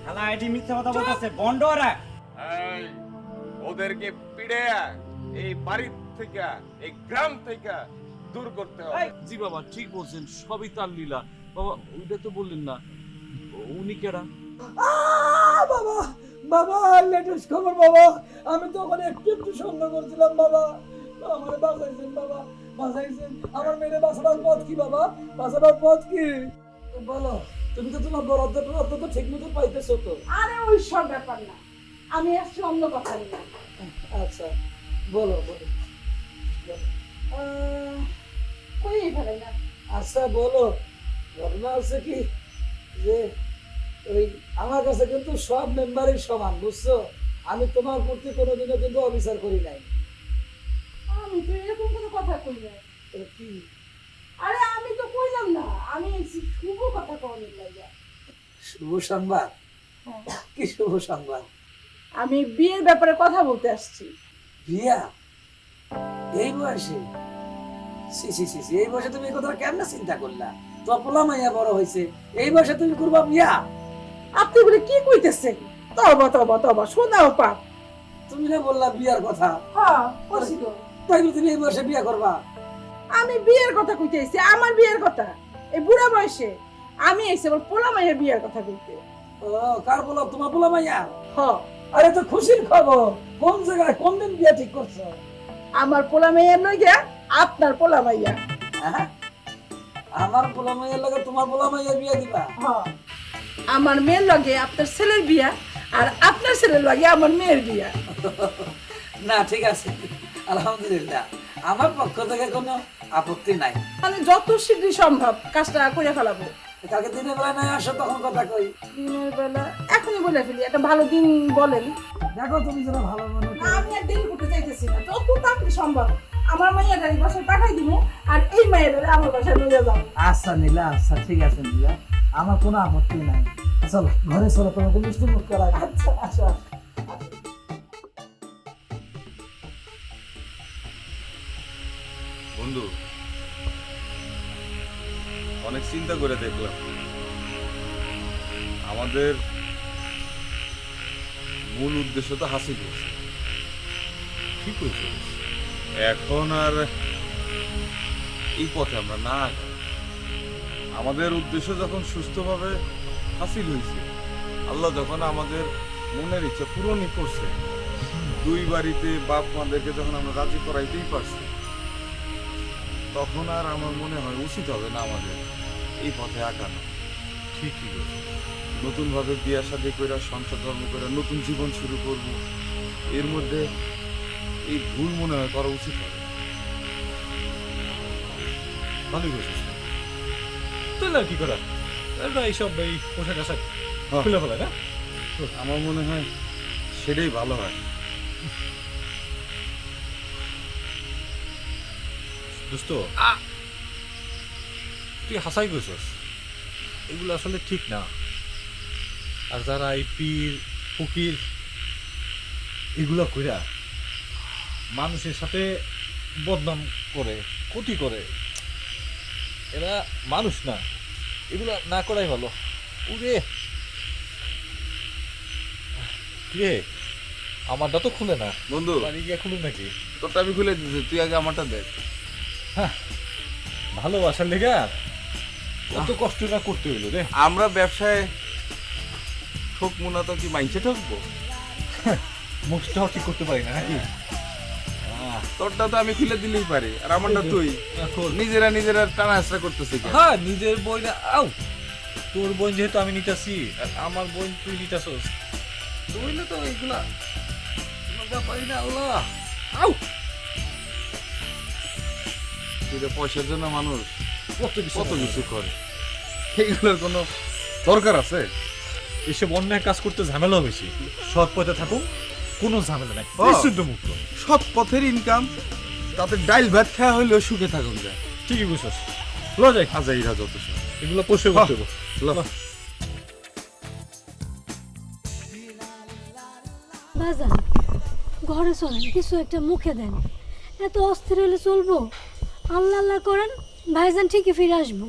খালা এটি মিথ্যা কথা বলতেছে বন্ডরা। এই ওদেরকে পিড়ে এই বাড়ি থেকে এই গ্রাম থেকে দূর করতে হবে। জি বাবা ঠিক বলছেন, সবই তার লীলা। বাবা ওইটা তো বললেন না, উনি কেডা? বাবা বাবা লেটেস্ট খবর বাবা, আমি তো ওখানে একটু একটু সন্দেহ করছিলাম বাবা, আমার বাঁচাইছেন বাবা, বাঁচাইছেন। আমার মেয়ের বাঁচাবার পথ কি বাবা, বাঁচাবার পথ কি বলো? তুমি তো তোমার বরাদ্দ তো ঠিক মতো পাইতেছো তো? আরে ওই সব ব্যাপার না, আমি আসছি অন্য কথা নিয়ে। আচ্ছা বলো বলো। কই ফেলাই না। আচ্ছা বলো, ঘটনা হচ্ছে কি যে ওই আমার কাছে কিন্তু সব মেম্বারই সমান, বুঝছো? আমি তোমার প্রতি কোনোদিনও কিন্তু অবিচার করি নাই। আমি তো এরকম কোনো কথা কই না। কি? আরে আমি তো কইলাম না, আমি শুভ কথা কওয়ার লাগা। শুভ সংবাদ? হ্যাঁ। কি শুভ সংবাদ? আমি বিয়ের ব্যাপারে কথা বলতে আসছি। বিয়া? এই বয়সে? সি সি সি সি, এই বয়সে তুমি এই কথা কেমনে চিন্তা করলা? তোমার পোলা মাইয়া বড় হয়েছে, এই বয়সে তুমি করবা বিয়া? আপনি বলে কি কইতেছেন? তবা তবা তবা, শোনাও পাপ। তুমি না বললা বিয়ার কথা? হ্যাঁ কইছি তো। তাই বলে তুমি এই বয়সে বিয়া করবা? আমি বিয়ের কথা কইতে আইছি, আমার বিয়ের কথা। এই বুড়া বয়সে আমি আইছি আমার পোলা মাইয়ের বিয়ের কথা কইতে। ও কার পোলা? তোমার পোলা মাইয়া? হ্যাঁ। আরে তো খুশির খবর, কোন জায়গায় কোন দিন বিয়া ঠিক করছো? আমার পোলা মাইয়ার লইগা আপনার পোলা মাইয়া। হ্যাঁ? আমার পোলা মাইয়ার লগে তোমার পোলা মাইয়া বিয়া দিবা? হ্যাঁ। আমার মেয়ের লগে আপনার ছেলের বিয়া, আর আপনার ছেলের লগে আমার মেয়ের বিয়া। না ঠিক আছে, আলহামদুলিল্লাহ, আমার পক্ষ থেকে কোনো আপত্তি নাই। মানে যত শীঘ্র সম্ভব কাজটা করে ফেলাবো। কালকে দিনের বেলা নাই আসো, তখন কথা কই। দিনের বেলা এখনই বলে ফেলি, একটা ভালো দিন বলেন। দেখো তুমি যেন ভালো মনে না, করো। আমি আর দেরি করতে চাইতেছি না, যত তাড়াতাড়ি সম্ভব আমার মাইয়া গাড়ি বাসায় পাঠাই দিব, আর এই মায়ের আমার বাসায় নিয়ে যাবো। আচ্ছা নীলা, আচ্ছা ঠিক আছে নীলা, আমার কোনো আপত্তি নাই। চলো ঘরে চলো, তোমাকে মিষ্টি মুখ করাই। আচ্ছা আচ্ছা। বন্ধু অনেক চিন্তা করে দেখলাম, আমাদের মূল উদ্দেশ্য তো হাসিল করছে, ঠিক হয়েছে। এখন আর এই পথে আমরা না আগাই। আমাদের উদ্দেশ্য যখন সুস্থভাবে হাসিল হয়েছে, আল্লাহ যখন আমাদের মনের ইচ্ছা পূরণই করছে, দুই বাড়িতে বাপ মাদেরকে যখন আমরা রাজি করাইতেই পারছি, তখন আর আমার মনে হয় উচিত হবে না আমাদের এই পথে আগানো। ঠিকই বলছে, নতুন ভাবে বিয়া শাদী করে সংসার ধর্ম করে নতুন জীবন শুরু করব, এর মধ্যে এই ভুল মনে হয় করা উচিত হবে। ভালোই বলছিস, তাহলে আর কি করা? এইসব এই পোশাক আশাক খুলে ফেলা না, আমার মনে হয় সেটাই ভালো হয়। দোস্ত তুই হাসাই কইছস, এগুলো আসলে ঠিক না। আর যারা এই পীর ফকির এগুলো কইরা মানুষের সাথে বদনাম করে, ক্ষতি করে, এরা মানুষ না, এগুলা না করাই ভালো। উরে কে আমারটা তো খুলে না, বন্ধু বাড়ি গিয়ে খুলুন নাকি? তোরটা আমি খুলে দিচ্ছি, তুই আগে আমারটা দেখ। ভালোবাসার লেগে কত কষ্ট না করতে হইলো রে। আমরা ব্যবসায় ঠক মুনা তো কি মাইন্সে ঠকবো? মুখটাও ঠিক করতে পারি না নাকি? তোরটা তো আমি খুলে দিলেই পারি, আর আমারটা তুই খোল। নিজেরা নিজেরা টানা হেসরা করতেছি কেন? হ্যাঁ নিজের বইটা আও, তোর বোন যেহেতু আমি নিতাছি আর আমার বোন তুই নিতাছস, তুইলে তো এগুলা কোনো ব্যাপারই না। আল্লাহ আও, তুই তো পয়সার জন্য মানুষ কত কত কিছু করে, এইগুলোর কোনো দরকার আছে? এসব অন্যায় কাজ করতে ঝামেলা বেশি, সৎ পথে থাকুক, কোনো ঝামেলা নাই, ও। নিশ্চিন্ত মুক্ত। সৎ পথের ইনকাম, তাতে ডাইল ভাত খাওয়া হইলেও সুখে থাকুন যায়। ঠিকই বুঝছস, ল যাই, আজাইরা যত সব এগুলো পোষে করতে হবে। ল। বাজান ঘরে চলেন, কিছু একটা মুখে দেন, এত অস্থির হলে চলবো? আল্লাহ আল্লাহ করেন, ভাইজান ঠিকই ফিরে আসবো।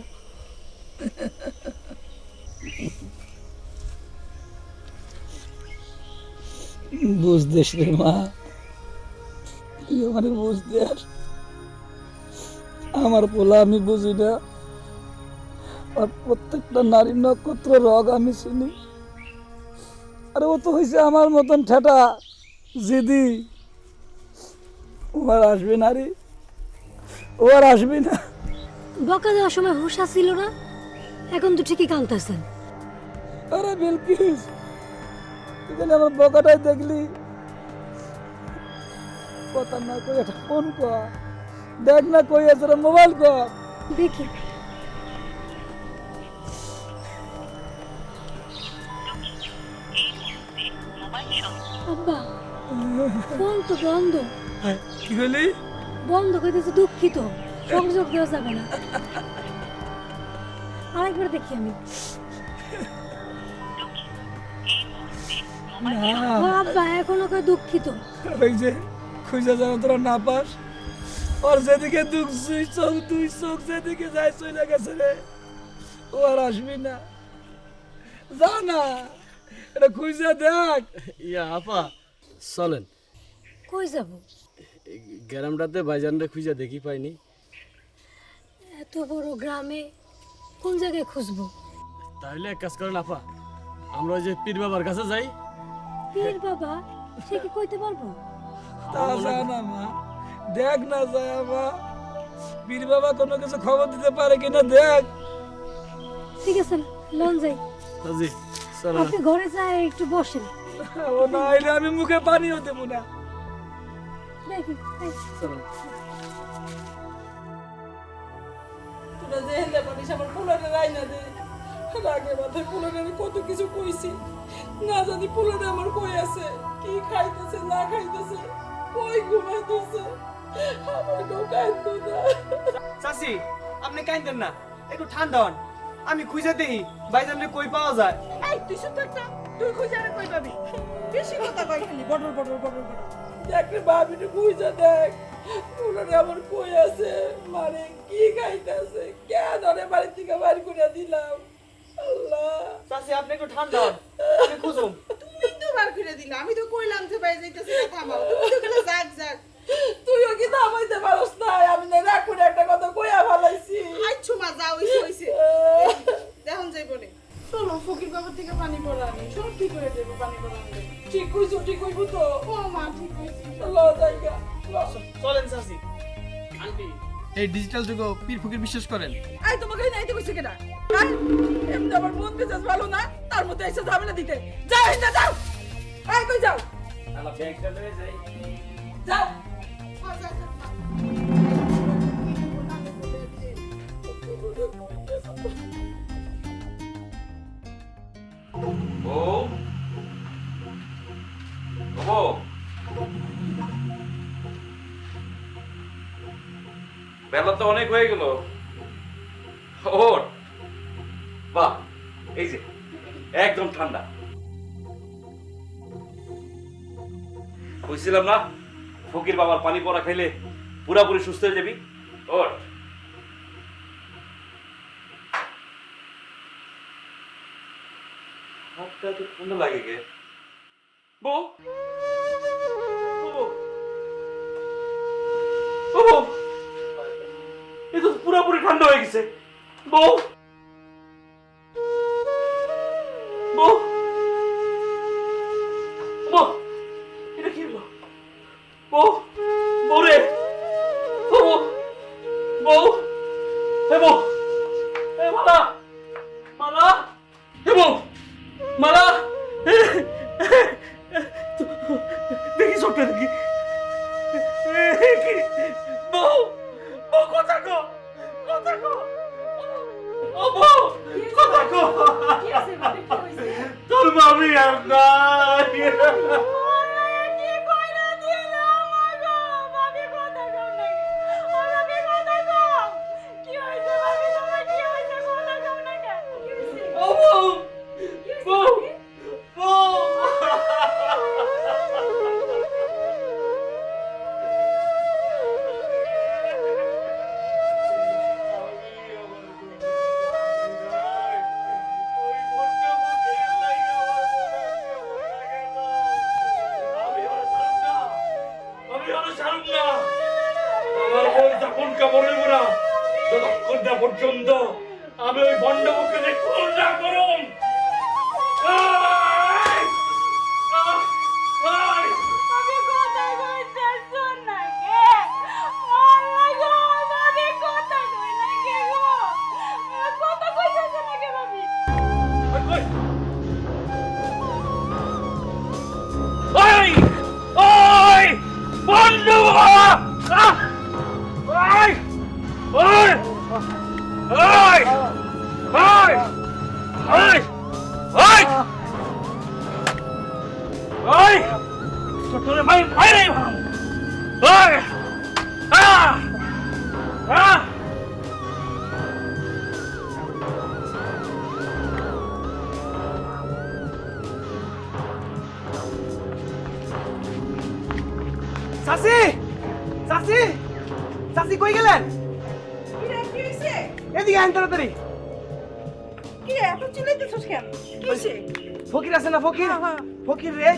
বুঝতেস রে মা, তুই আমার বুঝতে আর আমার পোলা আমি বুঝি না, আর প্রত্যেকটা নারীর নক্ষত্র রগ আমি চিনি। আর ও তো হয়েছে আমার মতন ঠেটা জিদি, ও আর আসবে না রে, ও আর আসবে না। বকা দেওয়ার সময় হুঁশ ছিল না, এখন তো ঠিকই কাঁদতেছেন। আরে বিলকিস, এখানে আমার বকাটাই দেখলি, কথা না কই একটা ফোন কর, দেখ না কই আছে মোবাইল কর। দেখি আব্বা, ফোন তো বন্ধ। কি হলি? বন্ধ করতেছে, দুঃখিত, সংযোগ দেওয়া যাবে না। আরেকবার দেখি আমি। ও আব্বা এখনো কই দুঃখিত। ওই যে খুঁজে যেন তোরা না পাস, ওর যেদিকে দুই চোখ যেদিকে যায় চলে গেছে রে, ও আর আসবি না, যা না এটা খুঁজে দেখ। ইয়া আপা চলেন, কই যাব? গ্রামটাতে ভাইজানরে খুঁজে দেখি পাইনি। এত বড় গ্রামে কোন জায়গায় খুঁজবো? তাহলে এক কাজ করেন আপা, আমরা ওই যে পীর বাবার কাছে যাই। পীর বাবা সে কি কইতে পারবো? তা যা না মা, দেখ না যায় মা, বীর বাবা কোনো কিছু খবর দিতে পারে কিনা দেখ। ঠিক আছে, লন যাই। জি চলেন। আপনি ঘরে যায় একটু বসেন। ও না আইলে আমি মুখে পানিও দেবো না। দেখি চলেন। তোরা যে হেলে পারিস আমার পোলারে রাইনা দে, রাগে মাথায় পোলারে আমি কত কিছু কইছি, না জানি পোলারে আমার কই আছে, কি খাইতেছে না খাইতেছে, কই ঘুমাইতেছে, আমার কেউ কান্দো না। চাচি আপনি কাইন্দেন না, একটু ঠান্ডা হন, আমি খুঁজে দেখি ভাইজানরে কই পাওয়া যায়। এই তুই শুধু একটা, তুই খুঁজে আর কই পাবি? বেশি কথা কই খালি, বড় বড় বড় বড়। দেখ রে বাবি, একটু খুঁজে দেখ পোলারে আমার কই আছে, মানে কি খাইতেছে, কেন ওরে বাড়ি থেকে বাড়ি করে দিলাম। আল্লাহ চাচি আপনি একটু ঠান্ডা হন, আমি খুঁজুম। তুমি তো বার করে দিলা, আমি তো কইলাম যে ভাই যাইতেছে না, থামাও। তুমি তো গেলে যাক যাক। তুইও কি থামাইতে পারস না? আমি না রাগ করে একটা কথা কইয়া ফেলাইছি। আইছো মা, যাও, হইছে দেখুন যাই বলে। চলো ফকির বাবার থেকে পানি পড়া আনি, সব ঠিক হয়ে যাবে পানি পড়া আনলে। ঠিক কইছো, ঠিক কইবো তো। ও মা, ঠিক হয়েছে। ল জায়গা চলেন চাচি। আন্টি এই ডিজিটাল যুগে পীর ফকির বিশ্বাস করেন? আই তোমাকে নাইতে কইছে কেডা? এমনি আমার মন মেজাজ ভালো না, তার মধ্যে এসে ঝামেলা দিতে। যাও না, যাও। এই কই যাও? আমার ব্যাগটা লয়ে যাই। যাও। ও ও বেলা তো অনেক হয়ে গেল। ওঠ, বাহ, এই যে একদম ঠান্ডা। কইছিলাম না ফকির বাবার পানি পড়া খাইলে পুরাপুরি সুস্থ হয়ে যাবি। ওঠ। হাতটা তো ঠান্ডা লাগে গে। বউ, এ তো পুরাপুরি ঠান্ডা হয়ে গেছে। বউ, বউ, বউ, এটা কি হলো? বউ, বউ রে, বউ, বউ, হে বউ, হে মালা, মালা, হে বউ, মালা, দেখি চোখটা দেখি। বউ, বউ কথা কো, কথা কো, ও বউ, কথা কো। তোর মামি আর নাই। ও বউ, বউ, বউ। খুন কামড়ে মোরা যতক্ষণ না পর্যন্ত আমি ওই ভণ্ডকে খুন না করুন। আমি কথা কইতে শুন না কে আল্লাহ গো আমি কথা কই না কে গো কথা কইতে শুন না কে ভাবি ওই ওই বন্ধু ওই ওই ওই ওই ওই ওই ওই তোরে মাই মাইরে ওই চাচি চাচি চাচি কই গেলেন? কি রে কি হইছে এদিকে আন তাড়াতাড়ি। কি রে এত চিল্লাইতেছস কেন কি হইছে ফকির আছে না ফকির? ফকির রে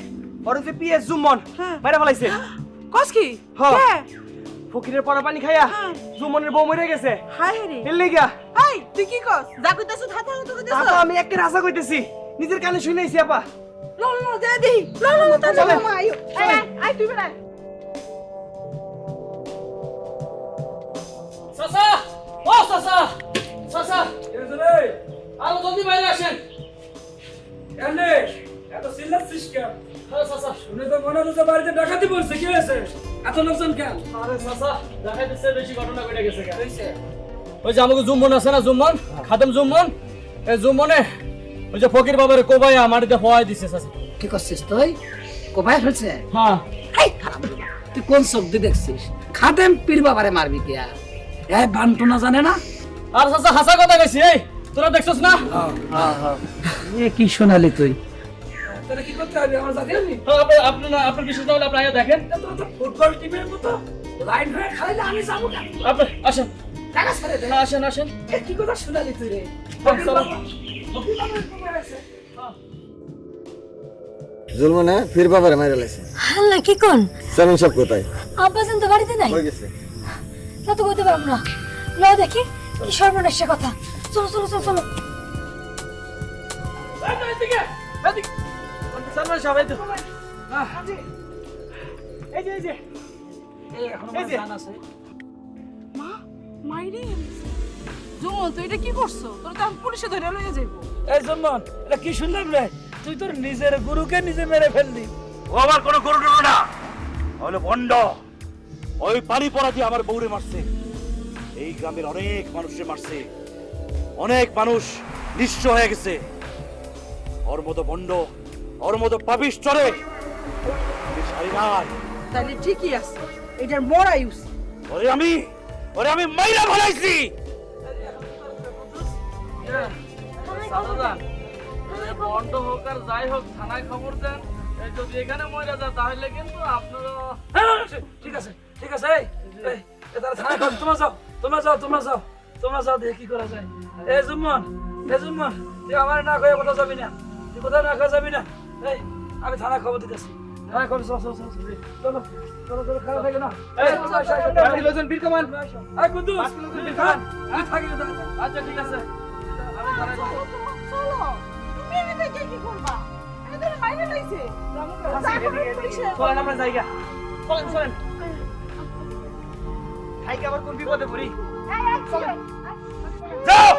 ওর যে পিএস জুমন বাইরে ফলাইছে। কস কি হ্যাঁ ফকিরের পড়া পানি খাইয়া জুমনের বউ মরে গেছে। হায় রে এর লাগা এই তুই কি কস যা কইতাছ হাতা হাতা কইতাছ আপা আমি একটা রাজা কইতেছি, নিজের কানে শুনাইছি আপা। লল লল দে দেই লল লল তা চলেন। মা আইও আই তুই বেড়া চাচা ও চাচা চাচা আলো জলদি বাইরে আসেন। এনে এত চিল্লাচ্ছিস কেন? হ্যাঁ চাচা। শুনে তো মনে হচ্ছে বাড়িতে ডাকাতি পড়ছে, কি হয়েছে? এত লোকজন কেন? আরে চাচা দেখাইতেছে বেশি ঘটনা ঘটে গেছে কেন? ওই যে আমাকে জুম্মন আছে না, জুম্মন খাদেম জুম্মন, এই জুম্মনে ওই যে ফকির বাবার কোবাইয়া মাটিতে ফোয়াই দিছে চাচা। কি করছিস তুই? কোপায় ফেলছে? হ্যাঁ এই খারাপ। তুই কোন চোখ দিয়ে দেখছিস? খাদেম পীর বাবারে মারবি কে? এই বান্টু না জানে না? আর চাচা হাসা কথা কইছি, এই তোরা দেখছস না? এ কি শোনালি তুই? তাহলে কি করতে হবে? আমার জাতি আমি হ্যাঁ, আপনি না আপনার বিশেষ তাহলে আপনি আয়া দেখেন। তোরা তো ফুটবল টিমের মতো লাইন হয়ে খাইলে আমি যাবো কেন? আপনি আসেন। টাকা ছেড়ে দে। না আসেন আসেন। এ কি কথা শোনালি তুই রে? চলো। জুলমনে ফির বাবারে মাইরা লাইছে। আল্লাহ কি কোন? সেভেন সব কোথায়? আব্বা জান তো বাড়িতে নাই। কই গেছে? তা তো কইতে পারবো না। ল দেখি কি সর্বনাশের কথা। চলো চলো চলো চলো। এদিকে এদিকে সামনে সবাই তো এই যে এই যে এই যে মা মাইরে জুমন তুই এটা কি করছো তোর তো আমি পুলিশে ধরে লইয়া যাইবো এই জম্মন, এটা কি শুনলাম রে? তুই তোর নিজের গুরুকে নিজে মেরে ফেললি। ও আমার কোনো গরু টরু না, হলো ভণ্ড। ওই পানি পড়া দিয়ে আমার বউরে মারছে, এই গ্রামের অনেক মানুষে মারছে, অনেক মানুষ নিঃস্ব হয়ে গেছে। ওর মতো ভণ্ড, ওর মতো পাপিষ্ঠ চলে সারি নাই। তাহলে ঠিকই আছে এটার মরাই উচিত ওরে আমি মাইরা ফলাইছি। বন্ধ হোক আর যাই হোক থানায় খবর দেন। এই যদি এখানে মরে যায় তাহলে কিন্তু আপনারা ঠিক আছে ঠিক আছে। এই তারা থানায় কর, তোমরা যাও তোমরা যাও তোমরা যাও তোমরা যাও, দেখি কি করা যায়। এই জুম্মন তুই আমার না কয়ে কথা যাবি না, তুই কোথাও না কয়ে যাবি না। এই আমি থানায় খবর দিতেছি, থানায় খবর। চলো চলো চলো চলো চলো চলো, খারাপ থাকে না। লোকজন বীর কমান আয় কুদ্দুস, তুই থাকিস না। আচ্ছা ঠিক আছে আমি থানায় যাবো। চলো তুমি এনে দেখে কি করবা এদের মাইরে লাইছে চলেন আমরা জায়গা চলেন চলেন খাইকে আবার কোন বিপদে পড়ি এই যাও